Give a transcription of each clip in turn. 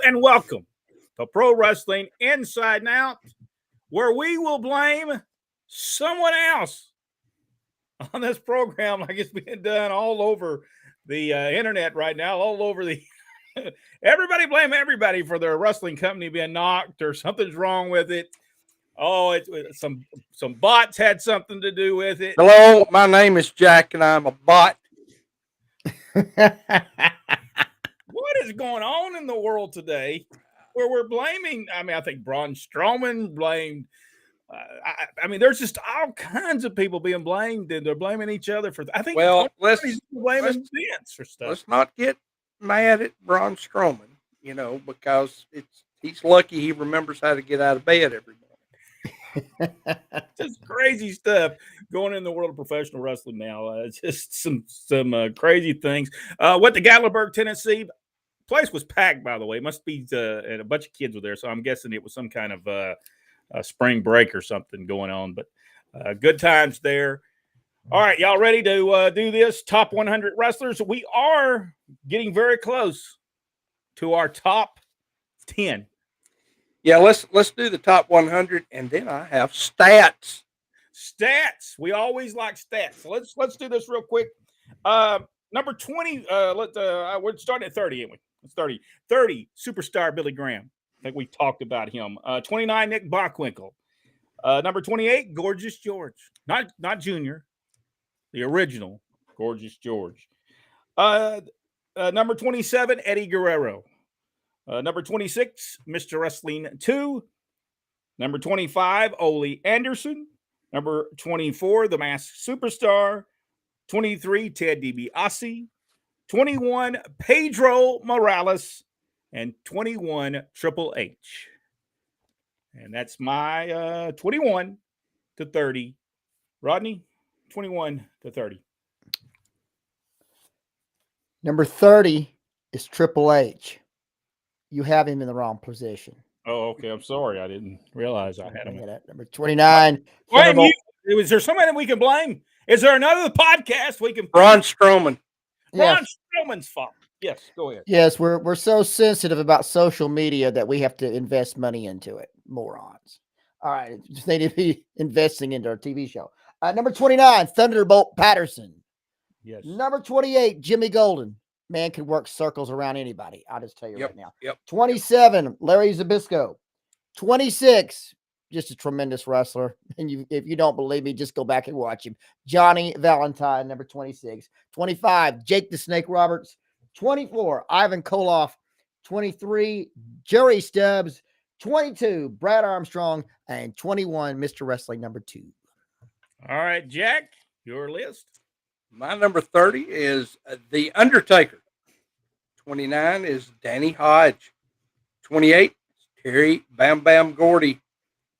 and welcome to Pro Wrestling Inside and Out, where we will blame someone else on this program like it's being done all over the internet right now, all over the everybody blame everybody for their wrestling company being knocked or something's wrong with it. Oh, some bots had something to do with it. Hello, my name is Jack, and I'm a bot. What is going on in the world today where we're blaming? I mean, I think Braun Strowman blamed. I mean, there's just all kinds of people being blamed, and they're blaming each other for. I think let's blaming Vince for stuff. Let's not get mad at Braun Strowman, because he's lucky he remembers how to get out of bed every morning. Just crazy stuff going in the world of professional wrestling now. Just some crazy things. Went to Gatlinburg, Tennessee. Place was packed, by the way. Must be and a bunch of kids were there, so I'm guessing it was some kind of a spring break or something going on. But good times there. All right, y'all ready to do this? Top 100 wrestlers. We are getting very close to our top 10. Yeah, let's do the top 100, and then I have stats. Stats. We always like stats. So let's do this real quick. Number 20. We're starting at 30, ain't we? It's 30. 30. Superstar Billy Graham. I think we talked about him. 29. Nick Bockwinkel. Number 28. Gorgeous George. Not Junior. The original Gorgeous George. Number 27. Eddie Guerrero. Number 26, Mr. Wrestling 2. Number 25, Ole Anderson. Number 24, The Masked Superstar. 23, Ted DiBiase. 21, Pedro Morales. And 21, Triple H. And that's my 21 to 30. Rodney, 21 to 30. Number 30 is Triple H. You have him in the wrong position. Oh, okay. I'm sorry. I didn't realize I had him. Number 29. Is there somebody that we can blame? Is there another podcast we can? Braun Strowman. Braun Strowman's fault. Yes, go ahead. Yes, we're so sensitive about social media that we have to invest money into it. Morons. All right, just need to be investing into our TV show. Number 29, Thunderbolt Patterson. Yes. Number 28, Jimmy Golden. Man can work circles around anybody. I'll just tell you right now. 27, Larry Zbyszko. 26, just a tremendous wrestler. And if you don't believe me, just go back and watch him. Johnny Valentine, number 26. 25, Jake the Snake Roberts. 24, Ivan Koloff. 23, Jerry Stubbs. 22, Brad Armstrong. And 21, Mr. Wrestling, number 2. All right, Jack, your list. My number 30 is The Undertaker. 29 is Danny Hodge. 28 is Terry Bam Bam Gordy.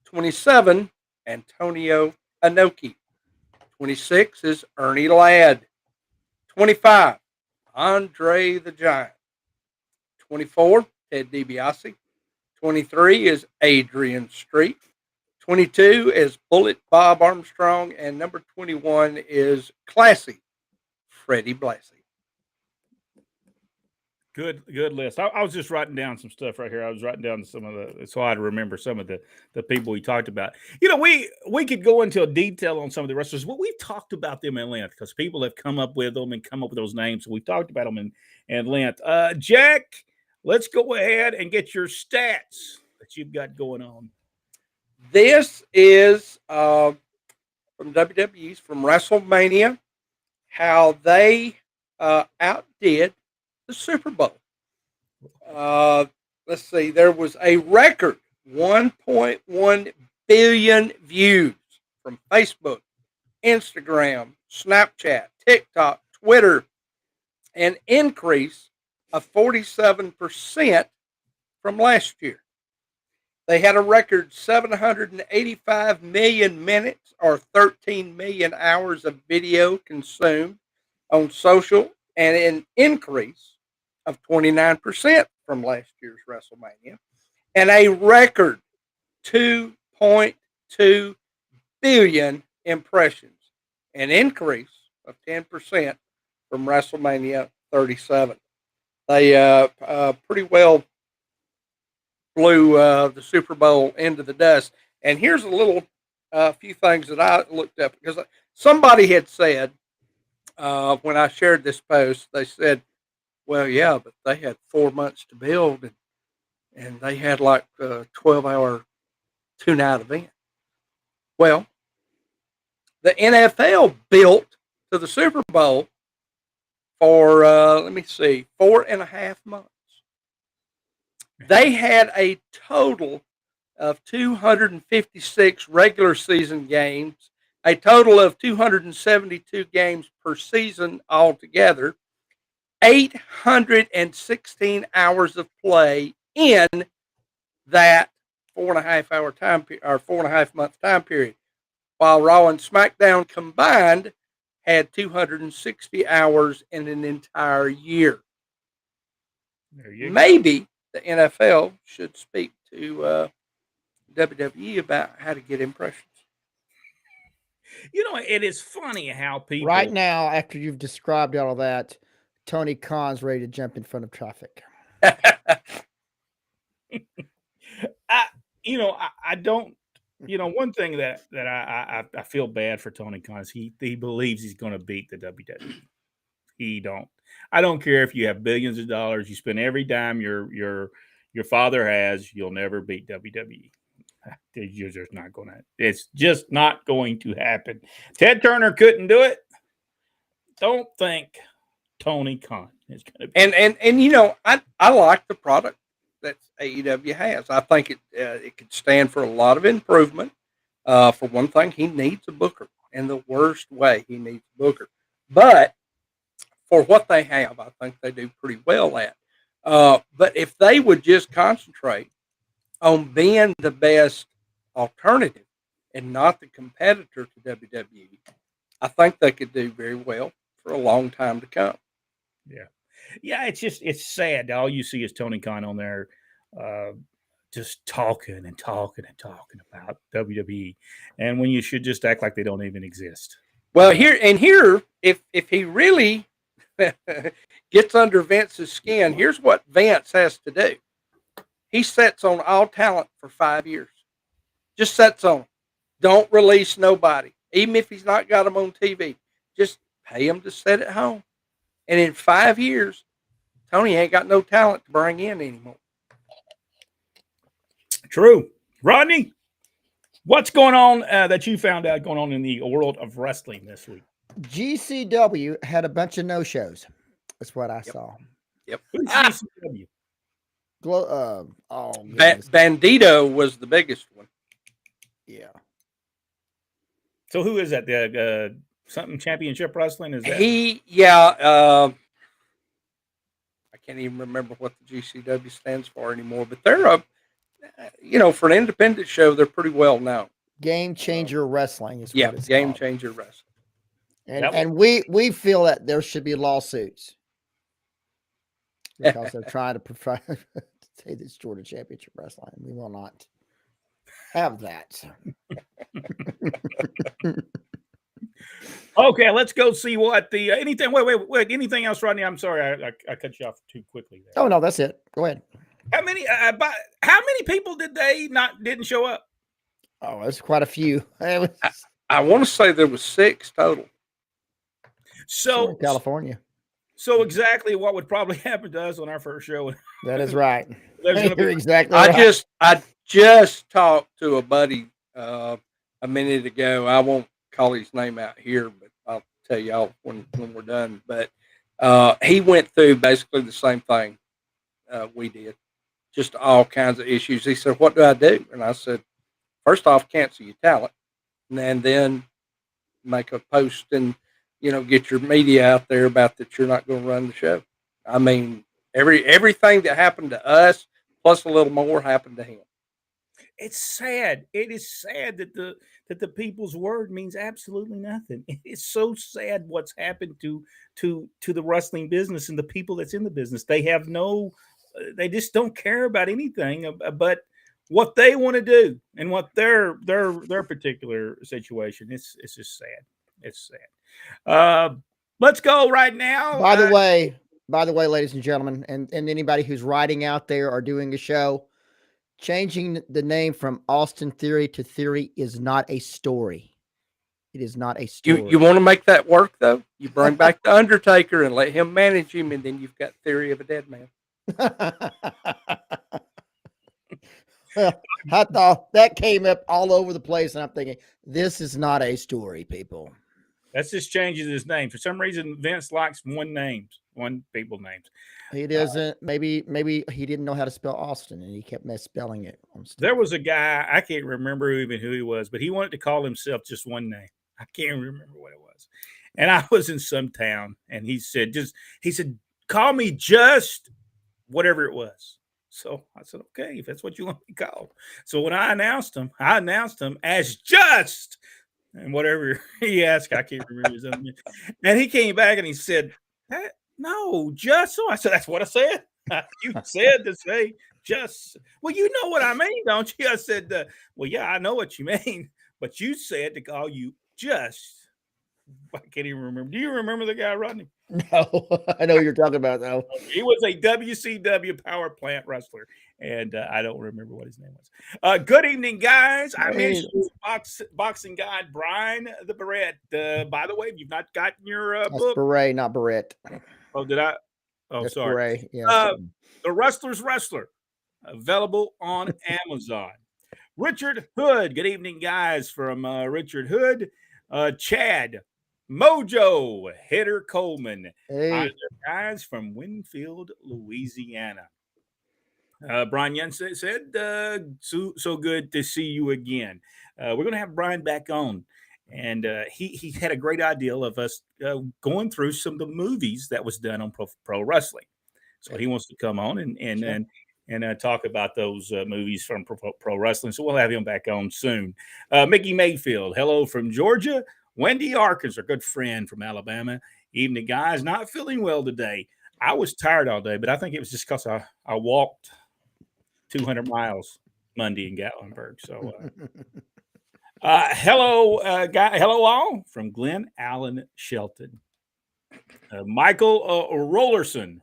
27, Antonio Inoki. 26 is Ernie Ladd. 25, Andre the Giant. 24, Ted DiBiase. 23 is Adrian Street. 22 is Bullet Bob Armstrong, and number 21 is Classy Freddie Blassie. Good list. I was just writing down some stuff right here. I was writing down some of so I'd remember some of the people we talked about. We could go into detail on some of the wrestlers, but we've talked about them in length because people have come up with them and come up with those names. So we talked about them in length. Jack, let's go ahead and get your stats that you've got going on. This is from WWE's, from WrestleMania, how they outdid the Super Bowl. Let's see, there was a record 1.1 billion views from Facebook, Instagram, Snapchat, TikTok, Twitter, an increase of 47% from last year. They had a record 785 million minutes or 13 million hours of video consumed on social, and an increase of 29% from last year's WrestleMania, and a record 2.2 billion impressions, an increase of 10% from WrestleMania 37. They pretty well blew the Super Bowl into the dust. And here's a little few things that I looked up because somebody had said when I shared this post, they said, "Well, yeah, but they had 4 months to build, and they had like a 12-hour two-night event." Well, the NFL built to the Super Bowl for, let me see, 4.5 months. They had a total of 256 regular season games, a total of 272 games per season altogether, 816 hours of play in that 4.5 hour time period or 4.5 month time period, while Raw and SmackDown combined had 260 hours in an entire year. Maybe the NFL should speak to WWE about how to get impressions. You know, it is funny how people right now, after you've described all of that, Tony Khan's ready to jump in front of traffic. I don't. One thing that I feel bad for Tony Khan is he believes he's going to beat the WWE. He don't. I don't care if you have billions of dollars, you spend every dime your father has, you'll never beat WWE. You're just not going to. It's just not going to happen. Ted Turner couldn't do it. Don't think Tony Khan is going to. I like the product that AEW has. I think it could stand for a lot of improvement. For one thing, he needs a booker in the worst way. He needs a booker, but for what they have, I think they do pretty well at. But if they would just concentrate on being the best alternative and not the competitor to WWE, I think they could do very well for a long time to come. Yeah, it's sad. All you see is Tony Khan on there just talking about WWE, and when you should just act like they don't even exist. Well, here, if he really gets under Vince's skin, here's what Vince has to do. He sets on all talent for 5 years. Just sets on. Don't release nobody. Even if he's not got them on TV. Just pay him to sit at home. And in 5 years, Tony ain't got no talent to bring in anymore. True. Rodney, what's going on that you found out going on in the world of wrestling this week? GCW had a bunch of no-shows. That's what I saw. Yep. Who's GCW? Bandito was the biggest one. Yeah. So who is that? The something championship wrestling? Is that I can't even remember what the GCW stands for anymore, but they're for an independent show, they're pretty well known. Game Changer Wrestling is what it's Game called. Changer Wrestling. And we feel that there should be lawsuits because they're trying to say this Georgia Championship Wrestling. We will not have that. Okay, let's go see what the anything. Wait. Anything else, Rodney? I'm sorry, I cut you off too quickly there. Oh no, that's it. Go ahead. How many? How many people didn't show up? Oh, it's quite a few. I want to say there was 6 total. So in California. So exactly what would probably happen to us on our first show. That is right. You're exactly right. I just talked to a buddy a minute ago. I won't call his name out here, but I'll tell y'all when we're done. But he went through basically the same thing we did, just all kinds of issues. He said, "What do I do?" And I said, first off, cancel your talent, and then make a post and get your media out there about that you're not going to run the show. I mean, everything that happened to us plus a little more happened to him. It's sad. It is sad that the people's word means absolutely nothing. It is so sad what's happened to the wrestling business and the people that's in the business. They have they just don't care about anything but what they want to do and what their particular situation. It's just sad. It's sad. Let's go right now. By the way, ladies and gentlemen, and anybody who's writing out there or doing a show, Changing the name from Austin Theory to Theory is not a story. It is not a story. You want to make that work though? You bring back the Undertaker and let him manage him, and then you've got Theory of a Dead Man. Well, I thought that came up all over the place, and I'm thinking, this is not a story, people. That's just changing his name. For some reason, Vince likes one people names. He doesn't. Maybe he didn't know how to spell Austin, and he kept misspelling it. There was a guy, I can't remember even who he was, but he wanted to call himself just one name. I can't remember what it was. And I was in some town, and he said, call me just whatever it was. So I said, okay, if that's what you want to be called. So when I announced him as just, and whatever he asked, I can't remember his own name. And he came back and he said, no, just so. I said, that's what I said. You said to say just. Well, you know what I mean, don't you? I said, well, yeah, I know what you mean, but you said to call you just. I can't even remember. Do you remember the guy, Rodney? No, I know what you're talking about, though. He was a WCW power plant wrestler, and I don't remember what his name was. Good evening, guys. I mentioned boxing guide Brian the Barrett. By the way, if you've not gotten your book. Beret, not Barrett. Oh, did I? Oh, That's sorry. Beret. Yeah. The Wrestler's Wrestler, available on Amazon. Richard Hood. Good evening, guys, from Richard Hood. Chad Mojo Hitter Coleman. Hey. Guys from Winfield, Louisiana. Brian Jensen said, so good to see you again. We're going to have Brian back on. And he had a great idea of us going through some of the movies that was done on pro wrestling. So he wants to come on and talk about those movies from pro wrestling. So we'll have him back on soon. Mickey Mayfield, hello from Georgia. Wendy Arkins, our good friend from Alabama. Evening, guys. Not feeling well today. I was tired all day, but I think it was just because I walked 200 miles Monday in Gatlinburg. So, hello, hello all from Glen Allen Shelton. Michael Rollerson.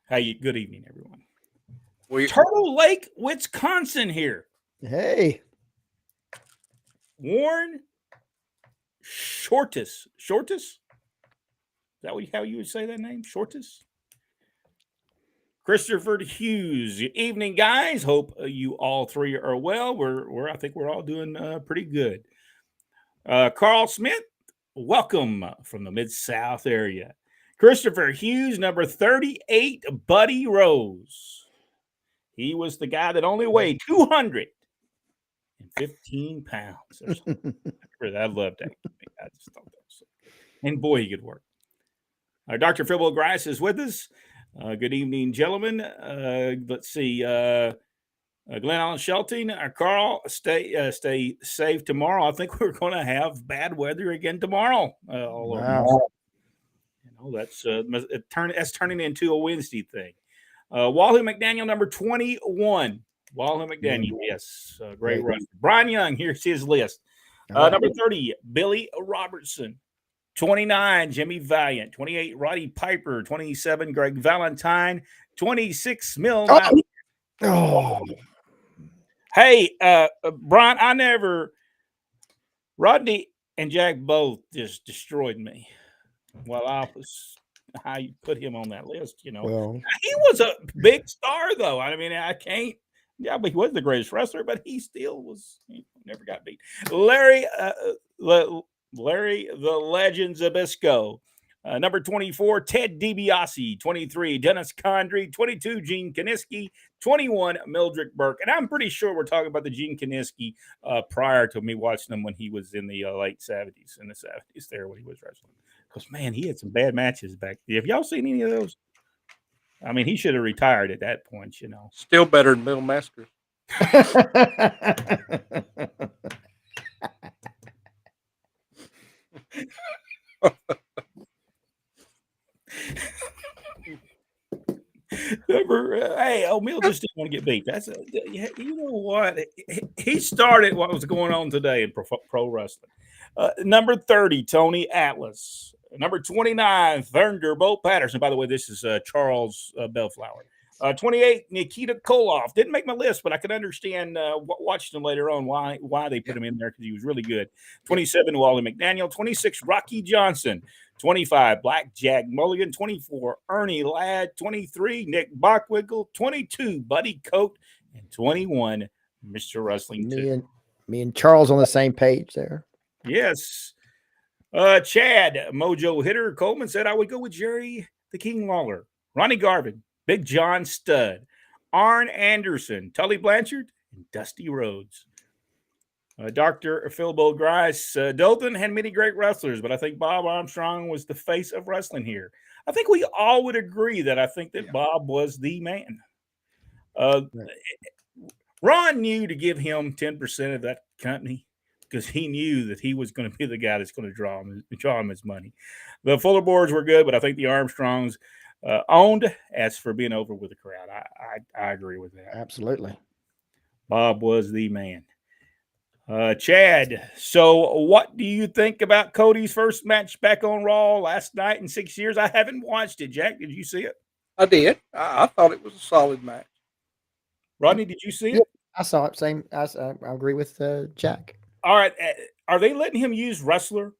Good evening, everyone. Turtle Lake, Wisconsin here. Hey. Warren Shortus. Is that how you would say that name? Shortus? Christopher Hughes. Good evening, guys. Hope you all three are well. I think we're all doing pretty good. Carl Smith, welcome from the Mid-South area. Christopher Hughes, number 38, Buddy Rose. He was the guy that only weighed 215 pounds. I loved that. I just thought that was so good. And boy, he could work. Dr. Fibble Grice is with us. Good evening, gentlemen. Let's see. Glen Allen Shelton, Carl, stay safe tomorrow. I think we're going to have bad weather again tomorrow. All over. That's turning into a Wednesday thing. Wahoo McDaniel, number 21. Wahoo McDaniel, yes, great run. Brian Young, here's his list. Number 30, Billy Robertson. 29, Jimmy Valiant. 28, Roddy Piper. 27, Greg Valentine. 26, Mil. Hey, Brian, Rodney and Jack both just destroyed me. Well, I put him on that list, Well, he was a big star, though. I mean, I can't. Yeah, but he was the greatest wrestler, but he still was. He never got beat. Larry the Legend Zbyszko. Number 24, Ted DiBiase. 23, Dennis Condrey. 22, Gene Kiniski. 21, Mildred Burke. And I'm pretty sure we're talking about the Gene Kiniski prior to me watching him when he was in the late 70s, in the 70s there when he was wrestling. Because, man, he had some bad matches back then. Have y'all seen any of those? I mean, he should have retired at that point, Still better than Middle Master. Hey, O'Meal just didn't want to get beat. You know what? He started what was going on today in pro wrestling. Number 30, Tony Atlas. Number 29, Thunderbolt Patterson. By the way, this is Charles Bellflower. 28, Nikita Koloff. Didn't make my list, but I could understand watching him later on why they put him in there because he was really good. 27, Wally McDaniel. 26, Rocky Johnson. 25, Black Jack Mulligan. 24, Ernie Ladd. 23, Nick Bockwinkel. 22, Buddy Coat. And 21, Mr. Wrestling 2. Me and Charles on the same page there. Yes. Chad Mojo Hitter Coleman said I would go with Jerry the King Lawler, Ronnie Garvin, Big John Studd, Arn Anderson, Tully Blanchard, and Dusty Rhodes. Dr. Philbo Grice, Dothan had many great wrestlers, but I think Bob Armstrong was the face of wrestling here. I think we all would agree that I think that Bob was the man. Ron knew to give him 10% of that company because he knew that he was going to be the guy that's going to draw him his money. The Fuller boards were good, but I think the Armstrongs owned. As for being over with the crowd, I agree with that. Absolutely. Bob was the man. Chad, so what do you think about Cody's first match back on Raw last night in 6 years? I haven't watched it. Jack, did you see it? I did. I thought it was a solid match. Rodney, did you see it? I saw it. Same. I agree with Jack. All right. Are they letting him use wrestler?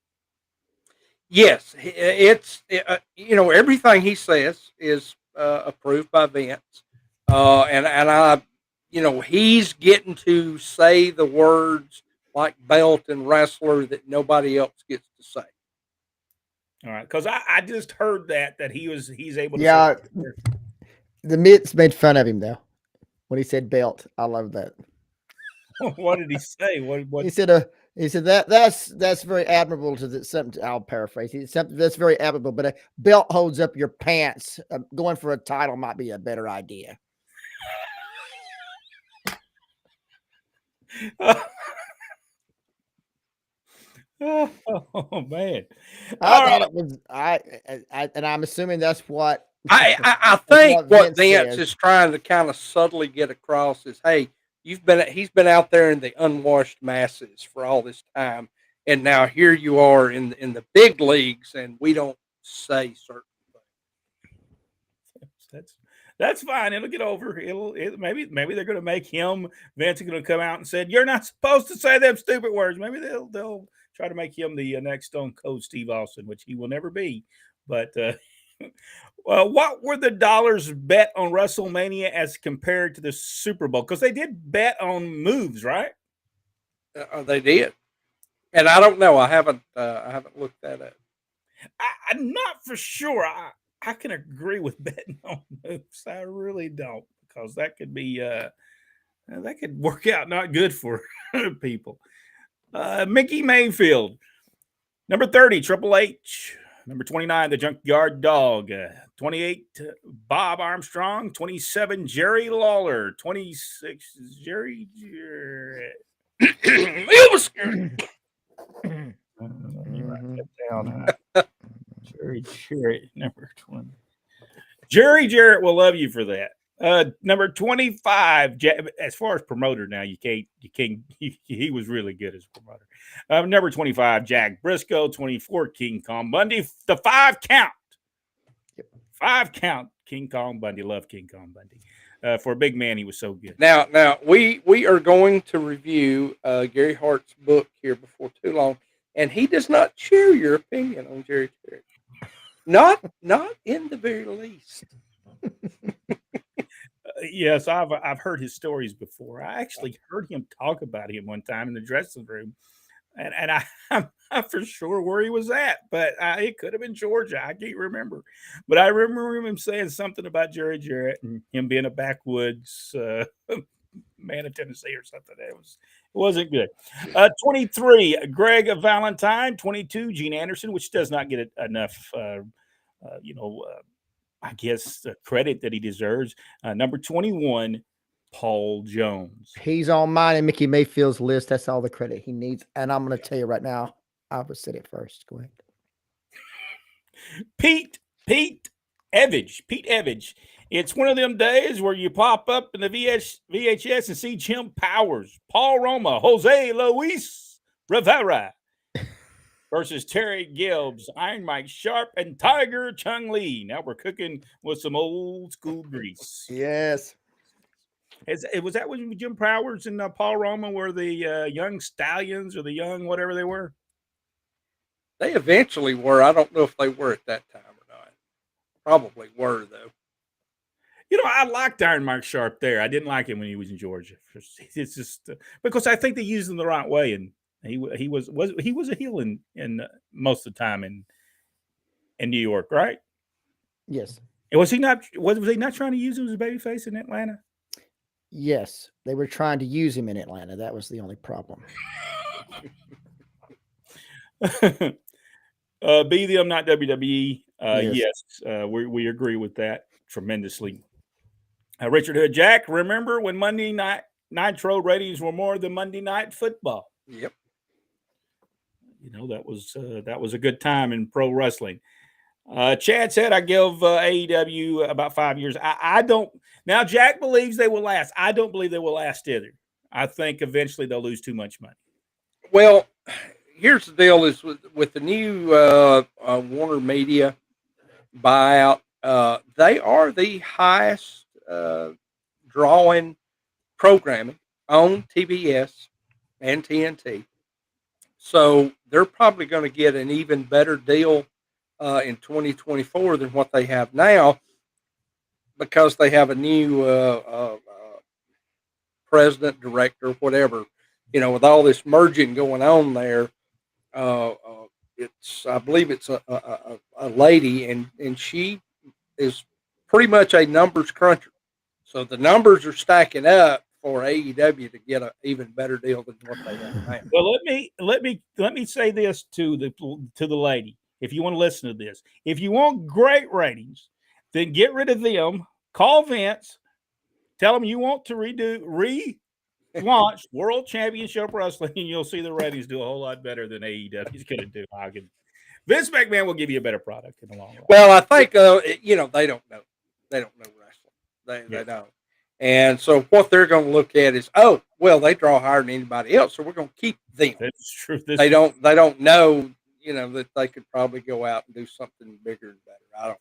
Yes. It's everything he says is approved by Vince. And I, he's getting to say the words like belt and wrestler that nobody else gets to say. All right. Because I just heard that he's able to. Yeah. The Miz made fun of him though. When he said belt, I love that. What did he say? What? He said that's very admirable to something. I'll paraphrase. It's something that's very admirable, but a belt holds up your pants. Going for a title might be a better idea. Oh man! And I'm assuming that's what. I think what Vince is trying to kind of subtly get across is, hey, he's been out there in the unwashed masses for all this time, and now here you are in the big leagues, and we don't say certain things. That's fine. It'll get over. Maybe they're going to make him. Vince is going to come out and say, "You're not supposed to say them stupid words." Maybe they'll try to make him the next Stone Cold Steve Austin, which he will never be, but. What were the dollars bet on WrestleMania as compared to the Super Bowl? Because they did bet on moves, right? They did, and I don't know. I haven't looked that up. I'm not for sure. I can agree with betting on moves. I really don't, because that could be that could work out not good for people. Mickey Mayfield, number 30, Triple H. Number 29, the Junkyard Dog. 28, Bob Armstrong. 27, Jerry Lawler. 26, Jerry Jarrett. Jerry Jarrett, number 20. Jerry Jarrett will love you for that. Number 25, as far as promoter now, he was really good as a promoter. Number 25, Jack Briscoe. 24, King Kong Bundy. The 5 count. 5 count, King Kong Bundy. Love King Kong Bundy. For a big man, he was so good. Now we are going to review Gary Hart's book here before too long, and he does not share your opinion on Jerry Jarrett. Not in the very least. Yes, I've heard his stories before. I actually heard him talk about him one time in the dressing room, and I'm not for sure where he was at, but it could have been Georgia. I can't remember, but I remember him saying something about Jerry Jarrett and him being a backwoods man of Tennessee or something. It wasn't good. 23, Greg Valentine. 22, Gene Anderson, which does not get enough, I guess, credit that he deserves. Number 21, Paul Jones. He's on mine and Mickey Mayfield's list. That's all the credit he needs. And I'm going to tell you right now, I would say it first. Go ahead. Pete Evage. It's one of them days where you pop up in the VHS and see Jim Powers, Paul Roma, Jose Luis Rivera. versus Terry Gibbs, Iron Mike Sharp, and Tiger Chung Lee. Now we're cooking with some old school grease. Yes. Was that when Jim Powers and Paul Roma were the young stallions or the young whatever they were? They eventually were. I don't know if they were at that time or not. Probably were, though. I liked Iron Mike Sharp there. I didn't like him when he was in Georgia. It's just because I think they used him the right way, and he was a heel in most of the time in New York, right? Yes. And was he not trying to use him as a babyface in Atlanta? Yes, they were trying to use him in Atlanta. That was the only problem. Be them, not WWE. Yes. Yes, we agree with that tremendously. Richard Hood, Jack, remember when Monday Night Nitro ratings were more than Monday Night Football? Yep. That was a good time in pro wrestling. Chad said, I give AEW about 5 years. I don't. Now, Jack believes they will last. I don't believe they will last either. I think eventually they'll lose too much money. Well, here's the deal: is with the new Warner Media buyout, they are the highest drawing programming on TBS and TNT. So they're probably going to get an even better deal in 2024 than what they have now, because they have a new president, director, whatever. With all this merging going on there, I believe it's a lady, and she is pretty much a numbers cruncher. So the numbers are stacking up for AEW to get an even better deal than what they have now. Well, let me say this to the lady. If you want to listen to this, if you want great ratings, then get rid of them. Call Vince. Tell him you want to relaunch World Championship Wrestling, and you'll see the ratings do a whole lot better than AEW is going to do. Vince McMahon will give you a better product in the long run. Well, I think they don't know. They don't know wrestling. They don't. And so what they're going to look at is, they draw higher than anybody else, so we're going to keep them. That's true. They don't know, that they could probably go out and do something bigger and better. I don't.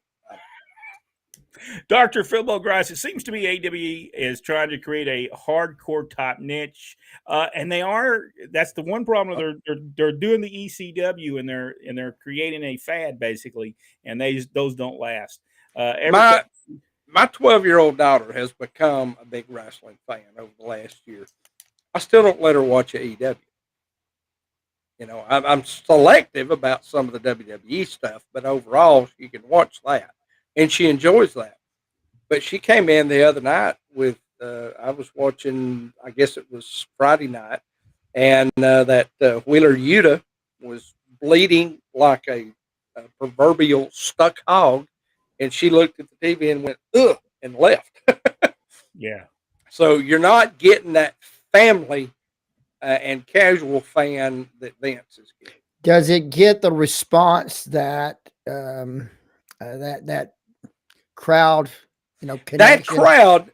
Dr. Philbo Grice, it seems to me AWE is trying to create a hardcore top niche, and they are. That's the one problem. They're doing the ECW, and they're creating a fad basically, and those don't last. My 12-year-old daughter has become a big wrestling fan over the last year. I still don't let her watch AEW. I'm selective about some of the WWE stuff, but overall, she can watch that, and she enjoys that. But she came in the other night with, I was watching, I guess it was Friday night, and that Wheeler Yuta was bleeding like a proverbial stuck hog, and she looked at the TV and went, ugh, and left. Yeah. So you're not getting that family and casual fan that Vince is getting. Does it get the response that that crowd, that crowd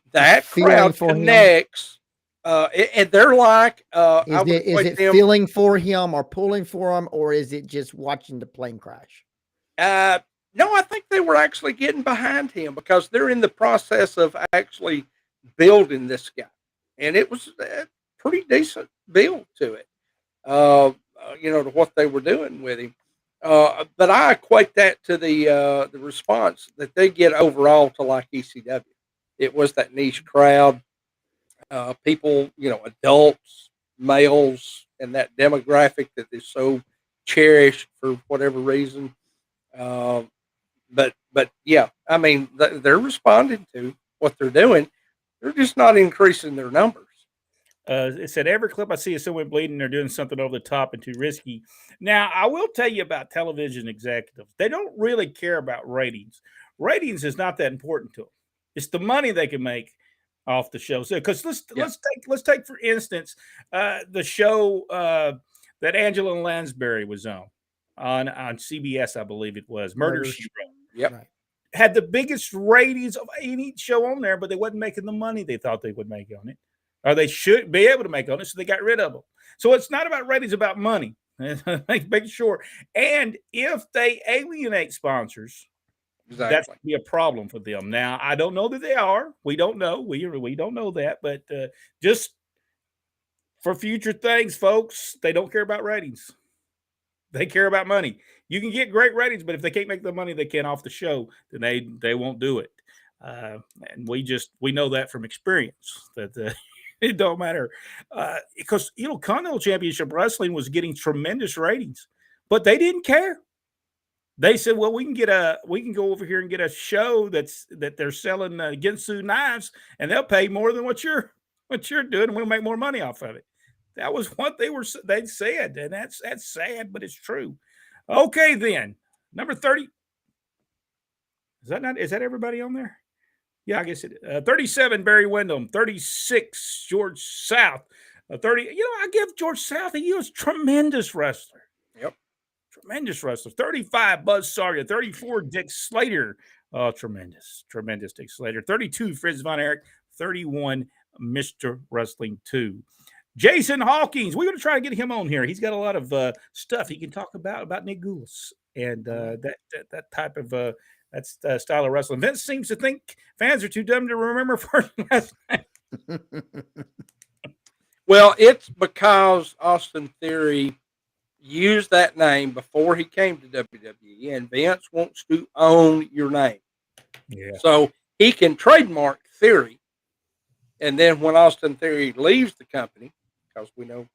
connects, and they're like, is it feeling for him or pulling for him, or is it just watching the plane crash? No, I think they were actually getting behind him because they're in the process of actually building this guy, and it was a pretty decent build to it, to what they were doing with him. But I equate that to the response that they get overall to like ECW. It was that niche crowd, people, adults, males, and that demographic that is so cherished for whatever reason. But yeah, I mean, they're responding to what they're doing. They're just not increasing their numbers. It said, every clip I see is someone bleeding. They're doing something over the top and too risky. Now, I will tell you about television executives. They don't really care about ratings. Ratings is not that important to them. It's the money they can make off the show. So, because let's take for instance the show that Angela Lansbury was on CBS, I believe it was, Murder, She Wrote. Yep. Right. Had the biggest ratings of any show on there, but they wasn't making the money they thought they would make on it, or they should be able to make on it, so they got rid of them. So it's not about ratings, about money. Make sure. And if they alienate sponsors, that's going to be a problem for them. Now, I don't know that they are. We don't know. We don't know that. But just for future things, folks, they don't care about ratings. They care about money. You can get great ratings, but if they can't make the money they can off the show, then they won't do it. And we know that from experience that it don't matter because Continental Championship Wrestling was getting tremendous ratings, but they didn't care. They said, "Well, we can go over here and get a show that they're selling Ginsu knives, and they'll pay more than what you're doing, and we'll make more money off of it." That was what they said, and that's sad, but it's true. Okay, then number 30. Is that everybody on there? Yeah, I guess it is. 37, Barry Windham. 36, George South. 30. I give George South. He was a tremendous wrestler. Yep. Tremendous wrestler. 35, Buzz Sawyer. 34, Dick Slater. Oh, tremendous Dick Slater. 32, Fritz Von Erich. 31, Mr. Wrestling 2. Jason Hawkins. We're going to try to get him on here. He's got a lot of stuff he can talk about Nick Goulas and that type of that's the style of wrestling. Vince seems to think fans are too dumb to remember first and last name. Well, it's because Austin Theory used that name before he came to WWE, and Vince wants to own your name. Yeah. So he can trademark Theory, and then when Austin Theory leaves the company, because we know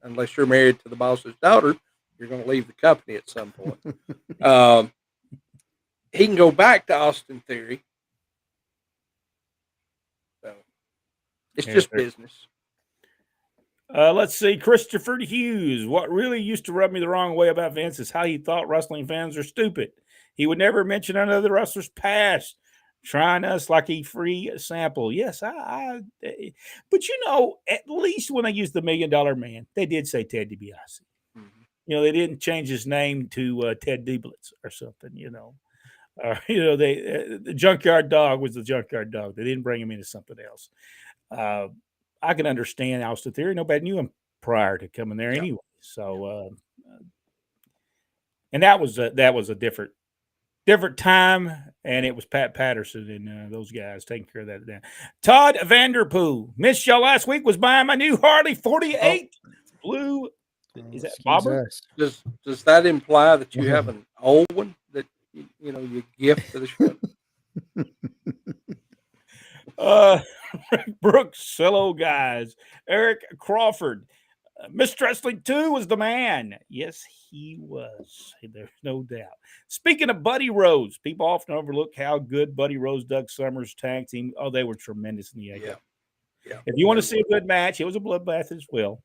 unless you're married to the boss's daughter, you're going to leave the company at some point. He can go back to Austin Theory. So it's just business. Let's see. Christopher Hughes. What really used to rub me the wrong way about Vince is how he thought wrestling fans are stupid. He would never mention another wrestler's past, trying us like a free sample. Yes, but at least when they used the $1 Million Man, they did say Ted DiBiase. Mm-hmm. They didn't change his name to Ted DiBlitz or something, the Junkyard Dog was the Junkyard Dog. They didn't bring him into something else. I can understand Austin Theory. Nobody knew him prior to coming there anyway. So, and that was a different time, and it was Pat Patterson and those guys taking care of that. Then Todd Vanderpoo. Missed y'all last week. Was buying my new Harley 48 blue. Is that Bobber? Does that imply that you have an old one that you gift to the show? Rick Brooks, hello guys. Eric Crawford. Mr. Wrestling 2 was the man. Yes, he was. There's no doubt. Speaking of Buddy Rose, people often overlook how good Buddy Rose, Doug Summers tag team. Oh, they were tremendous in the AEW. Yeah. If you want to see a good match, it was a bloodbath as well.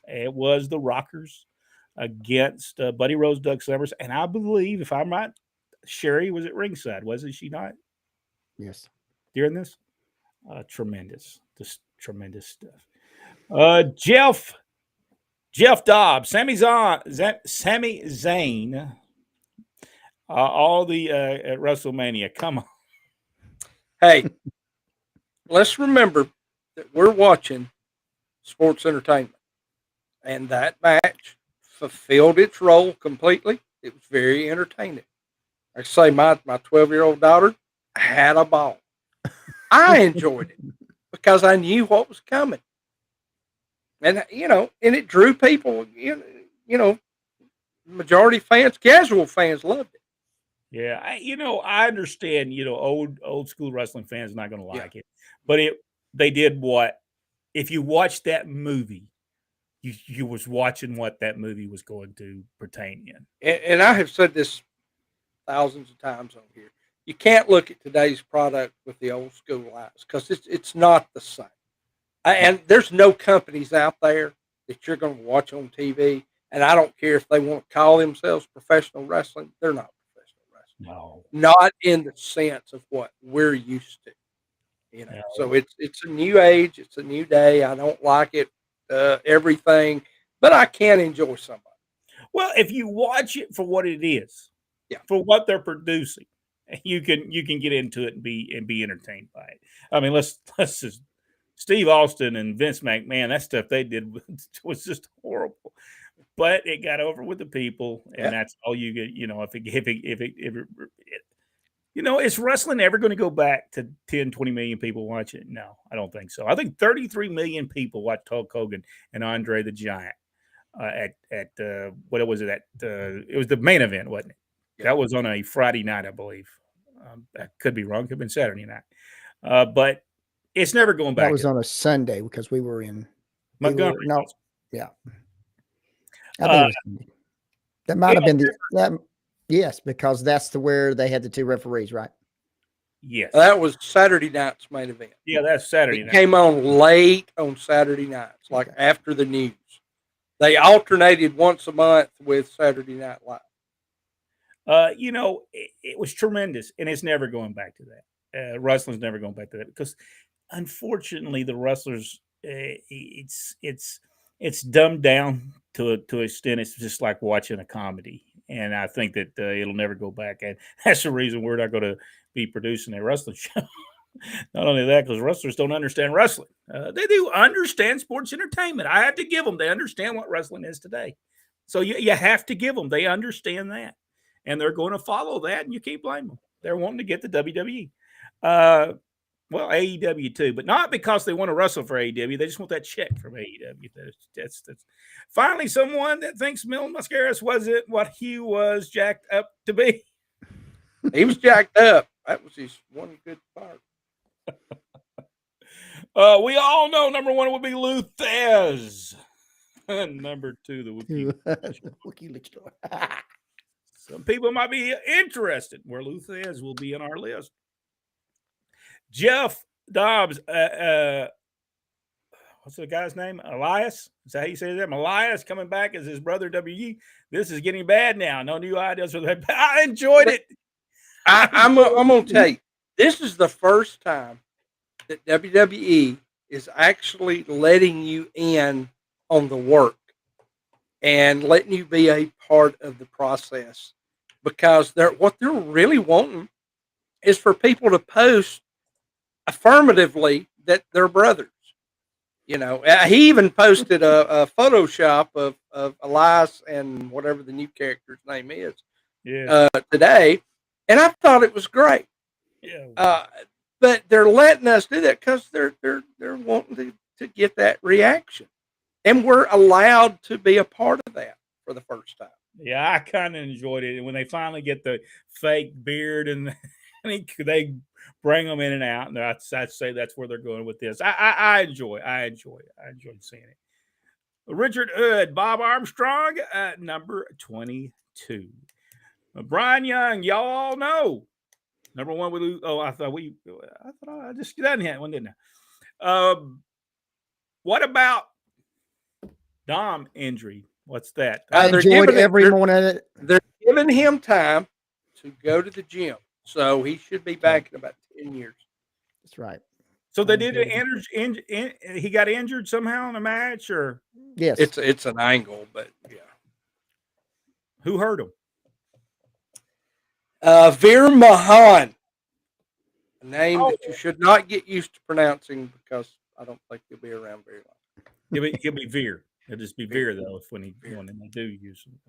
It was the Rockers against Buddy Rose, Doug Summers, and I believe, if I'm right, Sherry was at ringside, wasn't she not? Yes. During this? Tremendous. Just tremendous stuff. Jeff Dobbs, Sami Zayn, all the at WrestleMania. Come on. Hey, let's remember that we're watching sports entertainment, and that match fulfilled its role completely. It was very entertaining. I say my 12-year-old daughter had a ball. I enjoyed it because I knew what was coming. And, and it drew people, majority fans, casual fans loved it. Yeah. I understand, old school wrestling fans are not going to like it, but they did what, if you watch that movie, you was watching what that movie was going to pertain in. And I have said this thousands of times on here. You can't look at today's product with the old school eyes because it's not the same. And there's no companies out there that you're going to watch on TV. And I don't care if they want to call themselves professional wrestling. They're not professional wrestling. No. Not in the sense of what we're used to. No. So it's a new age. It's a new day. I don't like it, everything, but I can enjoy somebody. Well, if you watch it for what it is, for what they're producing, you can get into it and be entertained by it. I mean, let's just Steve Austin and Vince McMahon, that stuff they did was just horrible. but it got over with the people, and Yeah. that's all you get. Is wrestling ever going to go back to 10, 20 million people watching it? No, I don't think so. I think 33 million people watched Hulk Hogan and Andre the Giant at what was it? It was the main event, wasn't it? Yeah. That was on a Friday night, I believe. I could be wrong. Could have been Saturday night. But it's never going back. That was on a Sunday because we were in Montgomery. Yeah. I think it was Sunday. That might have been yes, because that's where they had the two referees, right? Yes. That was Saturday night's main event. Yeah, that's Saturday It night. came on late on Saturday nights, like after the news. They alternated once a month with Saturday Night Live. It was tremendous, and it's never going back to that. Wrestling's never going back to that because, unfortunately, the wrestlers, it's dumbed down to an extent. It's just like watching a comedy, and I think that it'll never go back. And that's the reason we're not going to be producing a wrestling show. Not only that, because wrestlers don't understand wrestling. They do understand sports entertainment. I have to give them. They understand what wrestling is today. So you have to give them. They understand that. And they're going to follow that, and you can't blame them. They're wanting to get the WWE. Well, AEW too, but not because they want to wrestle for AEW. They just want that check from AEW. That's finally someone that thinks Mil Mascaras wasn't what he was jacked up to be. He was jacked up. That was his one good part. We all know number one would be Lou Thesz. Number two, the Wookiee Luchador. Some people might be interested where Lou Thesz will be on our list. Jeff Dobbs, what's the guy's name? Elias? Is that how you say that? Elias coming back as his brother WE. This is getting bad now. No new ideas for that. I enjoyed it. I'm going to tell you, this is the first time that WWE is actually letting you in on the work and letting you be a part of the process, because what they're really wanting is for people to post affirmatively that they're brothers. He even posted a Photoshop of Elias and whatever the new character's name is today, and I thought it was great. Yeah. But they're letting us do that because they're wanting to get that reaction, and we're allowed to be a part of that for the first time. Yeah, I kind of enjoyed it. And when they finally get the fake beard and they bring them in and out, and I'd say that's where they're going with this. I enjoy seeing it. Richard Hood, Bob Armstrong, number 22. Brian Young, y'all all know. Number one, I thought I just done that one, didn't I? What about Dom injury? What's that? I enjoyed every morning of it. They're giving him time to go to the gym, so he should be back in about 10 years. That's right. So they did he got injured somehow in a match, or yes, it's an angle, but yeah. Who hurt him? Veer Mahaan, a name that you should not get used to pronouncing because I don't think he'll be around very long. He'll be Veer. He'll just be Veer though when they do use him.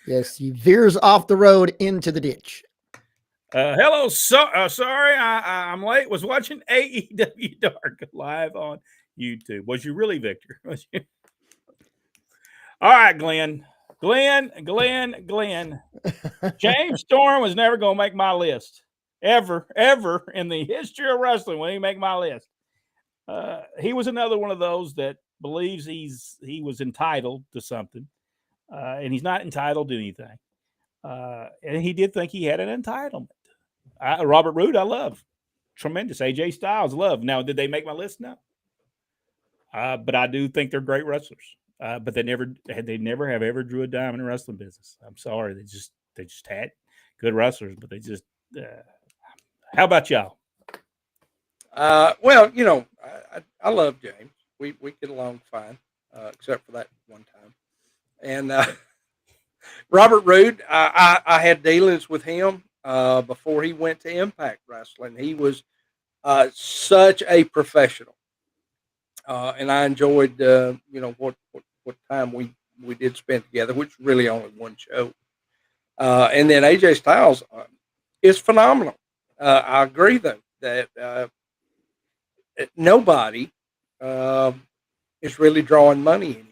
Yes, he veers off the road into the ditch. Hello, sorry, I'm late. Was watching AEW Dark live on YouTube. Was you really, Victor? All right, Glenn. James Storm was never going to make my list. Ever in the history of wrestling when he make my list. He was another one of those that believes he was entitled to something, and he's not entitled to anything. And he did think he had an entitlement. Robert Roode, I love. Tremendous. AJ Styles, love. Now, did they make my list? No. But I do think they're great wrestlers. But they never have ever drew a dime in the wrestling business. I'm sorry. They just had good wrestlers, but they just how about y'all? Well, I love James. We get along fine, except for that one time. And Robert Roode, I had dealings with him before he went to Impact Wrestling. He was such a professional, and I enjoyed what time we we did spend together, which was really only one show. And then AJ Styles is phenomenal. I agree, though, that nobody is really drawing money anymore.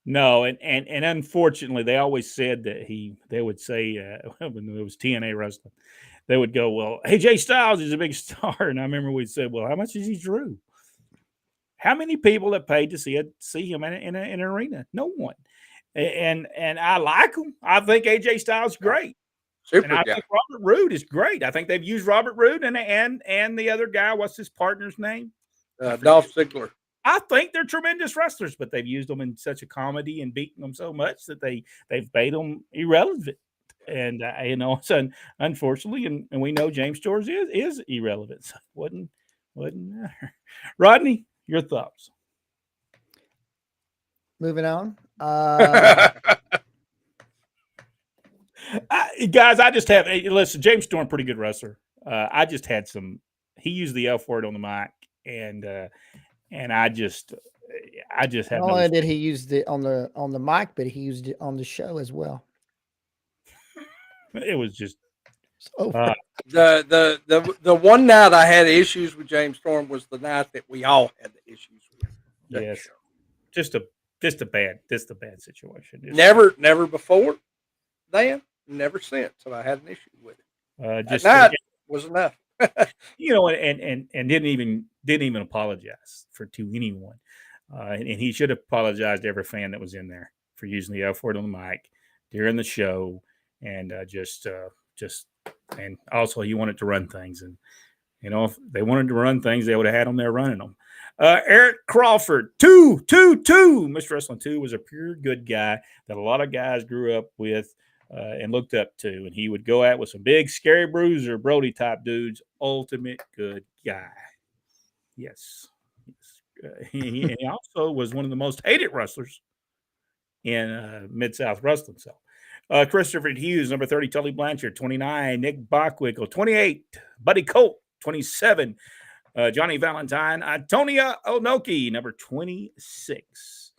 No, and unfortunately, they always said that they would say when it was TNA wrestling, they would go, well, AJ Styles is a big star. And I remember we said, well, how much is he drew? How many people have paid to see him in an arena? No one. And I like him. I think AJ Styles is great. Super and I guy. think Robert Roode is great. I think they've used Robert Roode and the other guy. What's his partner's name? Dolph Ziggler. I think they're tremendous wrestlers, but they've used them in such a comedy and beaten them so much that they've made them irrelevant. And so unfortunately, and we know James George is irrelevant. So it wouldn't matter. Rodney, your thoughts? Moving on. Guys, I just have listen. James Storm, pretty good wrestler. I just had he used the F word on the mic, and I just have. Not only did he use it on the mic, but he used it on the show as well. It was just the one night I had issues with James Storm was the night that we all had the issues with. Yes, just a bad situation. Never before then, never since have I had an issue with it. Just that was enough. And didn't even apologize to anyone. And he should have apologized to every fan that was in there for using the F word on the mic during the show, and and also he wanted to run things, and if they wanted to run things, they would have had him there running them. Eric Crawford, 2, Mr. Wrestling 2 was a pure good guy that a lot of guys grew up with and looked up to, and he would go out with some big scary bruiser Brody type dudes. Ultimate good guy. Yes. He also was one of the most hated wrestlers in Mid-South Wrestling. So Christopher Hughes, number 30, Tully Blanchard, 29, Nick Bockwinkel, 28, Buddy Colt, 27, Johnny Valentine, Antonia Onoki, number 26.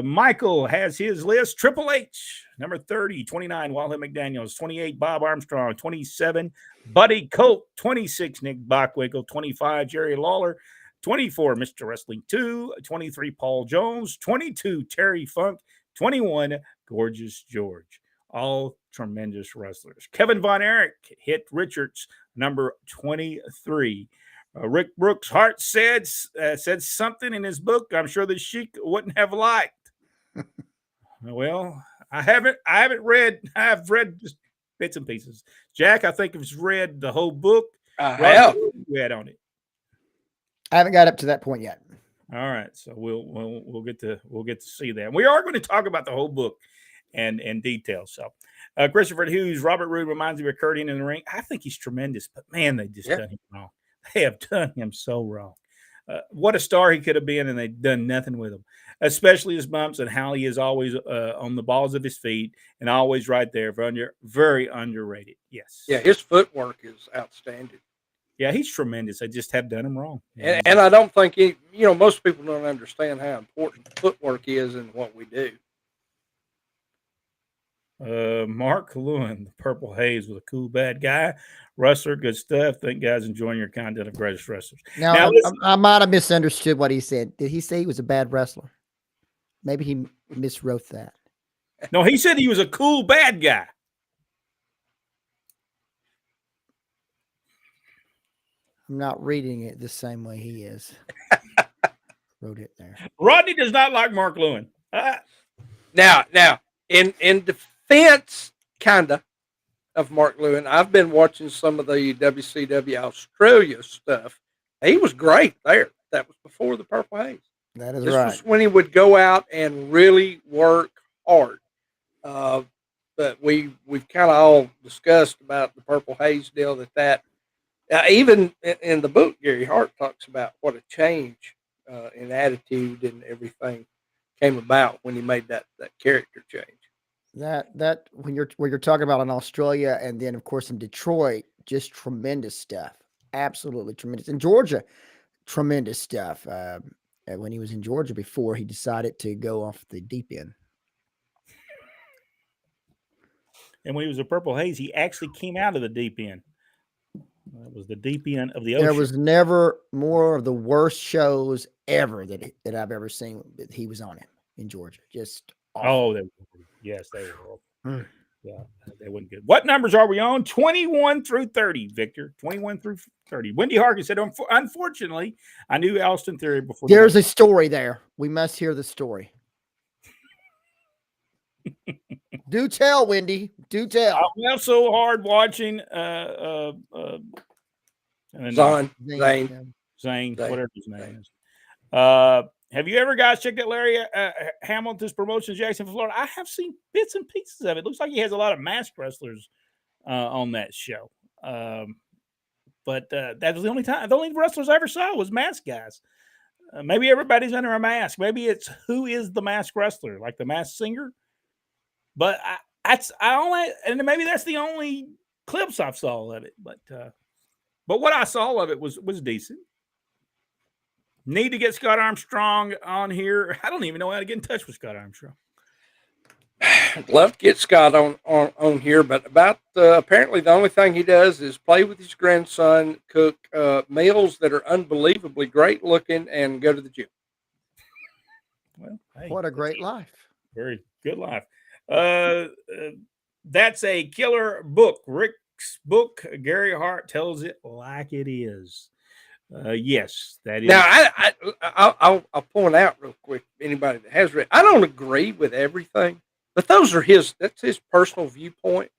Michael has his list. Triple H, number 30, 29, Wildhead McDaniels, 28, Bob Armstrong, 27, Buddy Colt, 26, Nick Bockwinkel, 25, Jerry Lawler, 24, Mr. Wrestling 2, 23, Paul Jones, 22, Terry Funk, 21, Gorgeous George. All tremendous wrestlers. Kevin Von Erich hit Richards, number 23. Rick Brooks Hart said something in his book I'm sure the Sheik wouldn't have liked. Well, I haven't read. I've read just bits and pieces. Jack, I think has read the whole book. I have. Read on it. I haven't got up to that point yet. All right, so we'll get to see that. We are going to talk about the whole book and detail. So, Christopher Hughes, Robert Roode reminds me of Kurt Angle in the ring. I think he's tremendous, but man, they just done him wrong. They have done him so wrong. What a star he could have been, and they've done nothing with him. Especially his bumps and how he is always on the balls of his feet and always right there. Very underrated. Yes. Yeah, his footwork is outstanding. Yeah, he's tremendous. They just have done him wrong. And I don't think most people don't understand how important footwork is in what we do. Mark Lewin, the Purple Haze, was a cool bad guy, wrestler, good stuff. Think guys enjoying your content of greatest wrestlers. Now I might have misunderstood what he said. Did he say he was a bad wrestler? Maybe he miswrote that. No, he said he was a cool bad guy. I'm not reading it the same way he is. Wrote it there. Rodney does not like Mark Lewin. Now, in defense, kinda, of Mark Lewin, I've been watching some of the WCW Australia stuff. He was great there. That was before the Purple Haze. That is this right. was when he would go out and really work hard. But we've kind of all discussed about the Purple Haze deal that even in the book, Gary Hart talks about what a change in attitude and everything came about when he made that character change. That when you're talking about in Australia and then of course in Detroit, just tremendous stuff. Absolutely tremendous. In Georgia, tremendous stuff. when he was in Georgia before he decided to go off the deep end. And when he was a Purple Haze, he actually came out of the deep end. That was the deep end of the ocean. There was never more of the worst shows ever that I've ever seen that he was on it in Georgia. Just awful. Yes, they were. Yeah, they weren't good. What numbers are we on? 21 through 30, Victor. 21 through 30. Wendy Harkin said, unfortunately, I knew Austin Theory before. There's a story there. We must hear the story. Do tell, Wendy. Do tell. I went so hard watching Zane, whatever his name is. Have you ever guys checked out Larry Hamilton's Promotions Jacksonville, Florida? I have seen bits and pieces of it. Looks like he has a lot of masked wrestlers on that show. But that was the only time. The only wrestlers I ever saw was masked guys. Maybe everybody's under a mask. Maybe it's who is the masked wrestler, like the masked singer. But and maybe that's the only clips I saw of it. But what I saw of it was decent. Need to get Scott Armstrong on here. I don't even know how to get in touch with Scott Armstrong. I'd love to get Scott on here, but about apparently the only thing he does is play with his grandson, cook meals that are unbelievably great looking, and go to the gym. Well, hey, what a great life. Very good life. That's a killer book. Rick's book. Gary Hart tells it like it is. Yes, that is. Now, I'll point out real quick, anybody that has read, I don't agree with everything, but that's his personal viewpoint.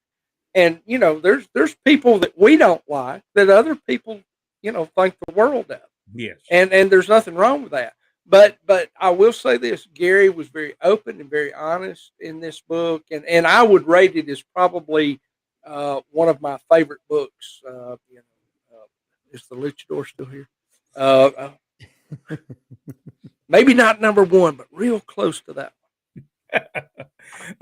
And, there's people that we don't like that other people, think the world of. Yes. And there's nothing wrong with that. But I will say this, Gary was very open and very honest in this book. And I would rate it as probably one of my favorite books. Is the Luchador still here? Maybe not number one, but real close to that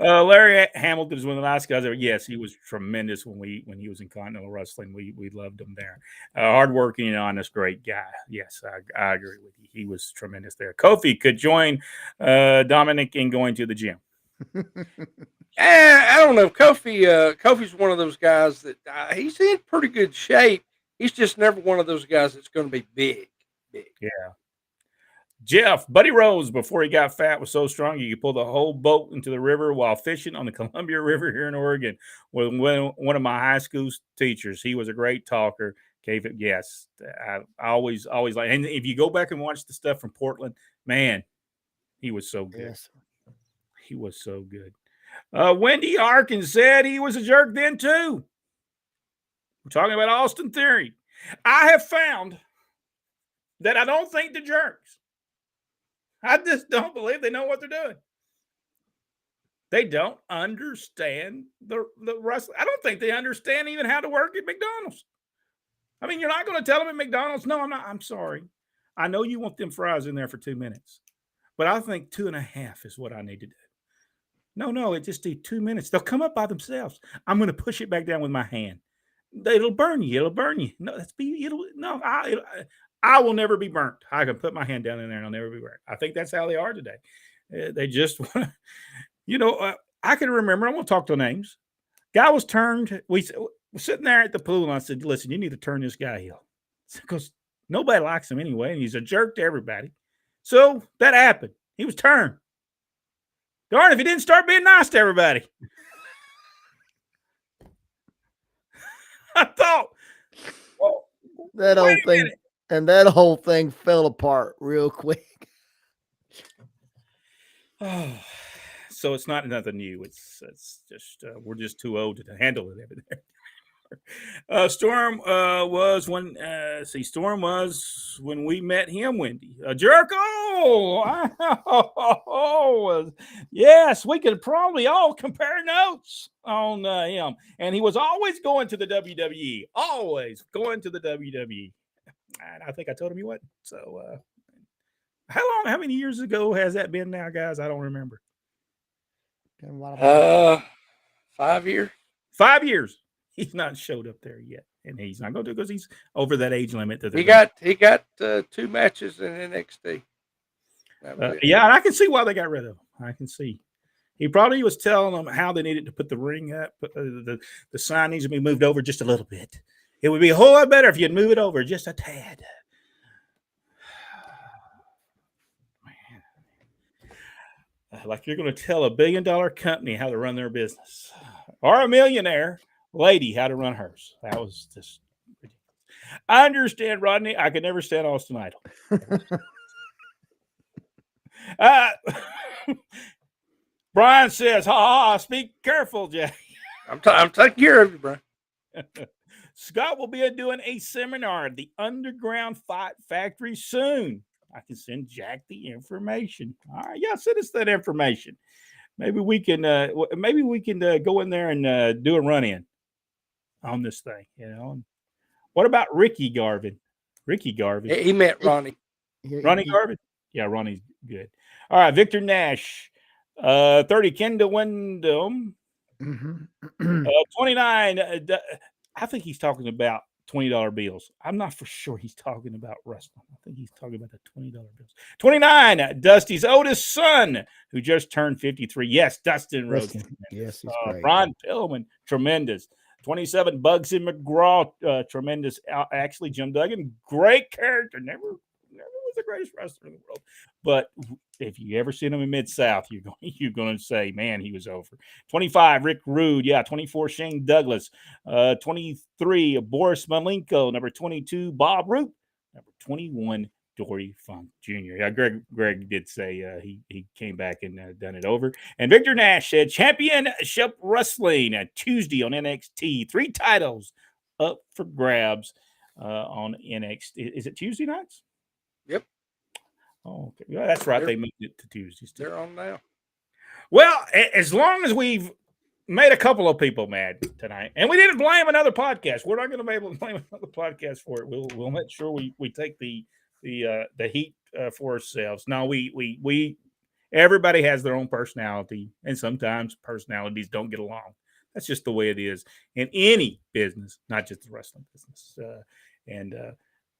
one. Larry Hamilton is one of the nice guys ever. Yes, he was tremendous when he was in Continental Wrestling. We loved him there. Hardworking and honest, great guy. Yes, I agree with you. He was tremendous there. Kofi could join Dominic in going to the gym. I don't know. Kofi's one of those guys that he's in pretty good shape. He's just never one of those guys that's going to be big. Yeah. Jeff, Buddy Rose, before he got fat, was so strong he could pull the whole boat into the river while fishing on the Columbia River here in Oregon. With one of my high school teachers, he was a great talker. Yes, I always like. And if you go back and watch the stuff from Portland, man, he was so good. Yes. He was so good. Wendy Harkin said he was a jerk then too. We're talking about Austin Theory. I have found that I don't think the jerks. I just don't believe they know what they're doing. They don't understand the wrestling. I don't think they understand even how to work at McDonald's. I mean, you're not going to tell them at McDonald's, no, I'm not. I'm sorry. I know you want them fries in there for 2 minutes, but I think 2.5 is what I need to do. No, it just do 2 minutes. They'll come up by themselves. I'm going to push it back down with my hand. It'll burn you. It'll burn you. No, I will never be burnt. I can put my hand down in there and I'll never be burnt. I think that's how they are today. They just want to, I can remember, I won't talk to names. Guy was turned. We were sitting there at the pool and I said, listen, you need to turn this guy heel because nobody likes him anyway. And he's a jerk to everybody. So that happened. He was turned. Darn, if he didn't start being nice to everybody. I thought that whole thing fell apart real quick. Oh, so it's not nothing new. It's just we're just too old to handle it every day. Storm was when Storm was when we met him, Wendy. Jericho. Yes, we could probably all compare notes on him. And he was always going to the WWE. Always going to the WWE. And I think I told him he wasn't. So how many years ago has that been now, guys? I don't remember. 5 years. 5 years. He's not showed up there yet, and he's not going to because he's over that age limit. He got 2 matches in NXT. Yeah, and I can see why they got rid of him. I can see. He probably was telling them how they needed to put the ring up. The sign needs to be moved over just a little bit. It would be a whole lot better if you'd move it over just a tad. Man. Like you're going to tell a $1 billion company how to run their business, or a millionaire lady how to run hers. That was just ridiculous. I understand, Rodney. I could never stand Austin Idol. Brian says, speak careful, Jack. I'm taking care of you, Brian. Scott will be doing a seminar at the Underground Fight Factory soon. I can send Jack the information. All right, yeah, send us that information. Maybe we can go in there and do a run-in on this thing, you know. What about Ricky Garvin? Ricky Garvin. He met Ronnie. Ronnie Garvin? Yeah, Ronnie's good. All right, Victor Nash. 30, Kendall Wyndham. 29. I think he's talking about $20 bills. I'm not for sure he's talking about wrestling. I think he's talking about the $20 bills. 29, Dusty's oldest son, who just turned 53. Yes, Dustin Rhodes. Yes, he's great. Ron Pillman, tremendous. 27, Bugsy McGraw, tremendous. Actually, Jim Duggan, great character. Never was the greatest wrestler in the world. But if you ever seen him in Mid-South, you're going to say, man, he was over. 25, Rick Rude. Yeah, 24, Shane Douglas. 23, Boris Malenko. Number 22, Bob Root. Number 21, Dory Funk Jr. Yeah, Greg did say he came back and done it over. And Victor Nash said Championship Wrestling Tuesday on NXT. 3 titles up for grabs on NXT. Is it Tuesday nights? Yep. Oh, okay. Yeah, that's right. They moved it to Tuesdays. They're on now. Well, as long as we've made a couple of people mad tonight, and we didn't blame another podcast, we're not going to be able to blame another podcast for it. We'll make sure we take the heat for ourselves. No, we everybody has their own personality, and sometimes personalities don't get along. That's just the way it is in any business, not just the wrestling business. And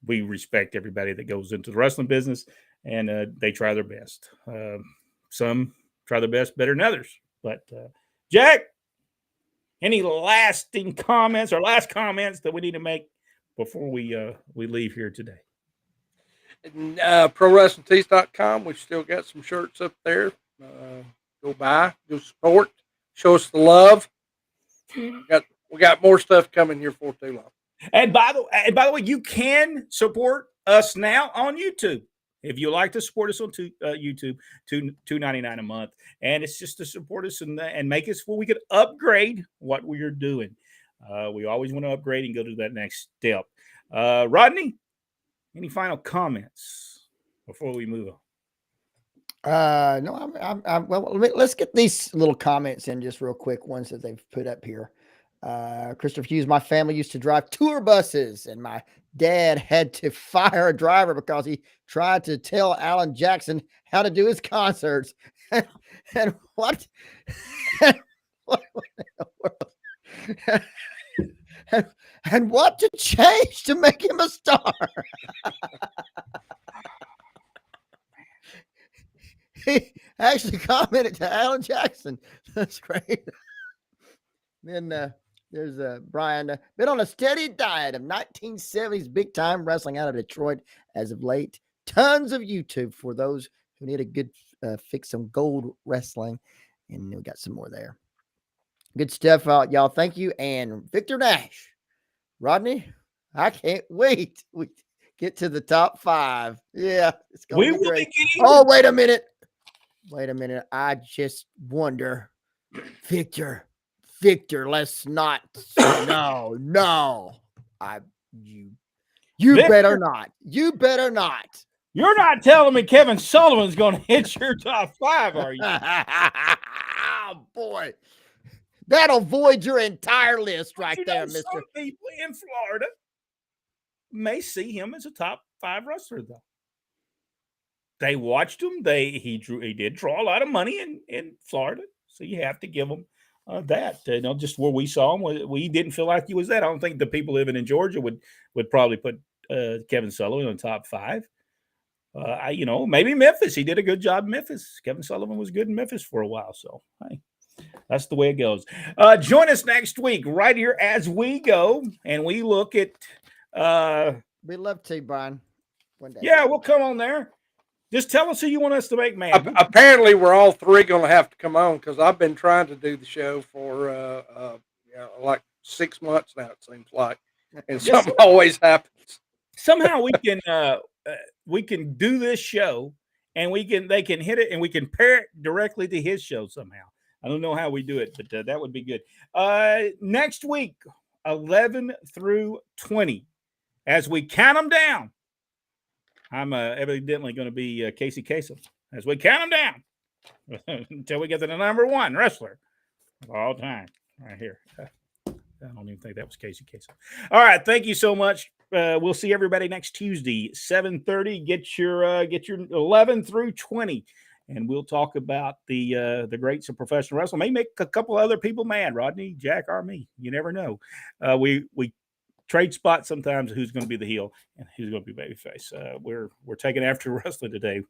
we respect everybody that goes into the wrestling business, and they try their best. Some try their best better than others. But Jack, any lasting comments or last comments that we need to make before we leave here today? ProWrestlingTees.com. We've still got some shirts up there. Go buy, go support, show us the love. We got more stuff coming here for too long. And by the way, you can support us now on YouTube. If you like to support us on YouTube, $2.99 a month, and it's just to support us and make us where we could upgrade what we are doing. We always want to upgrade and go to that next step. Rodney, any final comments before we move on? No, well, let's get these little comments in just real quick, ones that they've put up here. Christopher Hughes, my family used to drive tour buses, and my dad had to fire a driver because he tried to tell Alan Jackson how to do his concerts. and what? and what to change to make him a star? He actually commented to Alan Jackson. That's great. Then there's Brian, been on a steady diet of 1970s big time wrestling out of Detroit as of late. Tons of YouTube for those who need a good fix on gold wrestling. And we got some more there. Good stuff, y'all. Thank you. And Victor Nash, Rodney, I can't wait. We get to the top 5. Yeah, it's going to be great. Oh, wait a minute. I just wonder, Victor, let's not. No. You Victor, better not. You better not. You're not telling me Kevin Sullivan's going to hit your top 5, are you? Oh, boy. That'll void your entire list right there, mister. Some people in Florida may see him as a top 5 wrestler, though. They watched him. He did draw a lot of money in Florida, so you have to give him that. Just where we saw him, we didn't feel like he was that. I don't think the people living in Georgia would probably put Kevin Sullivan on top 5. maybe Memphis. He did a good job in Memphis. Kevin Sullivan was good in Memphis for a while. So, hey, that's the way it goes. Join us next week right here as we go and we look at. We'd love to, Brian. One day. Yeah, we'll come on there. Just tell us who you want us to make mad. Apparently, we're all three going to have to come on because I've been trying to do the show for like 6 months now. It seems like, and something always happens. Somehow we can do this show, and they can hit it, and we can pair it directly to his show somehow. I don't know how we do it, but that would be good. Next week, 11 through 20, as we count them down. I'm evidently going to be Casey Kasem as we count them down until we get to the number one wrestler of all time right here. I don't even think that was Casey Kasem. All right. Thank you so much. We'll see everybody next Tuesday, 7:30. Get your 11 through 20, and we'll talk about the greats of professional wrestling. May make a couple other people mad, Rodney, Jack, or me. You never know. We trade spots sometimes who's going to be the heel and who's going to be babyface. We're taking after wrestling today.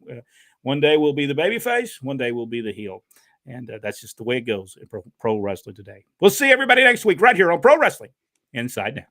One day we'll be the babyface, one day we'll be the heel. And that's just the way it goes in pro wrestling today. We'll see everybody next week right here on Pro Wrestling Inside Now.